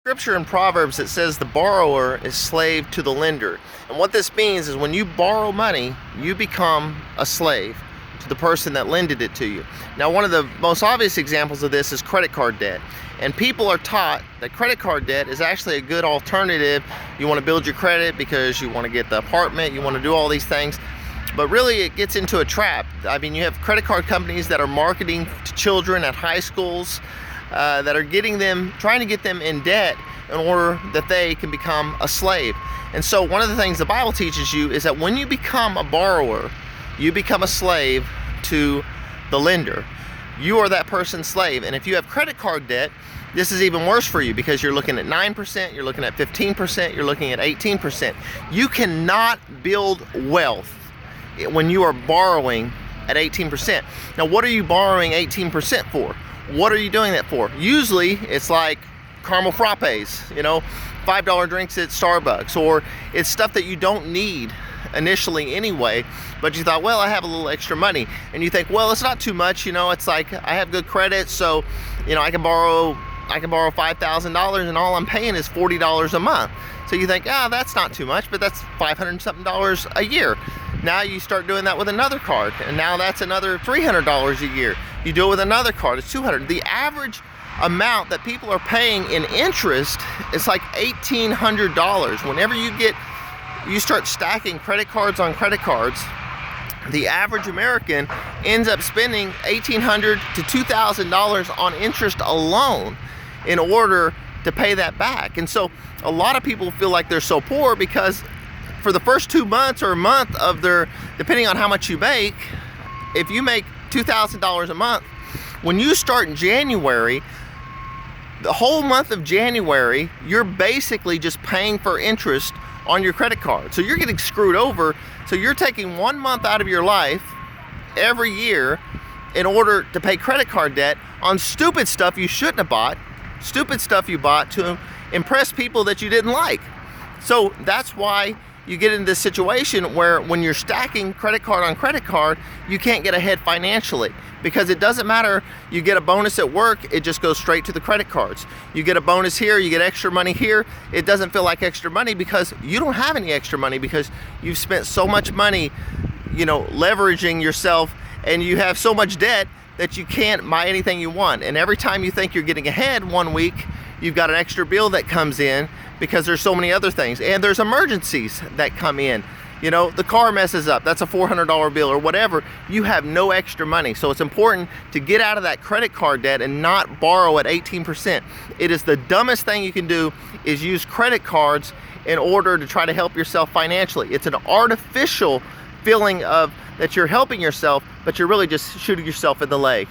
Scripture in Proverbs, it says the borrower is slave to the lender. And what this means is when you borrow money, you become a slave to the person that lended it to you. Now, one of the most obvious examples of this is credit card debt. And people are taught that credit card debt is actually a good alternative. You want to build your credit because you want to get the apartment, you want to do all these things. But really it gets into a trap. I mean, you have credit card companies that are marketing to children at high schools that are trying to get them in debt in order that they can become a slave. And so one of the things the Bible teaches you is that when you become a borrower, you become a slave to the lender. You are that person's slave. And if you have credit card debt, this is even worse for you because you're looking at 9%, you're looking at 15%, you're looking at 18%. You cannot build wealth when you are borrowing at 18%. Now, what are you borrowing 18% for? What are you doing that for? Usually it's like caramel frappes, $5 drinks at Starbucks, or it's stuff that you don't need initially anyway, but you thought, well, I have a little extra money, and you think, well, it's not too much, it's like I have good credit, so I can borrow $5,000 and all I'm paying is $40 a month. So you think, that's not too much, but that's $500 something a year. Now you start doing that with another card, and now that's another $300 a year. You do it with another card, it's $200. The average amount that people are paying in interest is like $1,800. Whenever you start stacking credit cards on credit cards, the average American ends up spending $1,800 to $2,000 on interest alone in order to pay that back. And so a lot of people feel like they're so poor because for the first 2 months or a month of depending on how much you make, if you make $2,000 a month, when you start in January, the whole month of January, you're basically just paying for interest on your credit card. So you're getting screwed over. So you're taking 1 month out of your life every year in order to pay credit card debt on stupid stuff you shouldn't have bought, stupid stuff you bought to impress people that you didn't like. So that's why you get into this situation where when you're stacking credit card on credit card, you can't get ahead financially because it doesn't matter. You get a bonus at work, it just goes straight to the credit cards. You get a bonus here, you get extra money here, it doesn't feel like extra money because you don't have any extra money because you've spent so much money, leveraging yourself, and you have so much debt that you can't buy anything you want. And every time you think you're getting ahead 1 week, you've got an extra bill that comes in because there's so many other things. And there's emergencies that come in. The car messes up, that's a $400 bill or whatever. You have no extra money. So it's important to get out of that credit card debt and not borrow at 18%. It is the dumbest thing you can do is use credit cards in order to try to help yourself financially. It's an artificial feeling of that you're helping yourself, but you're really just shooting yourself in the leg.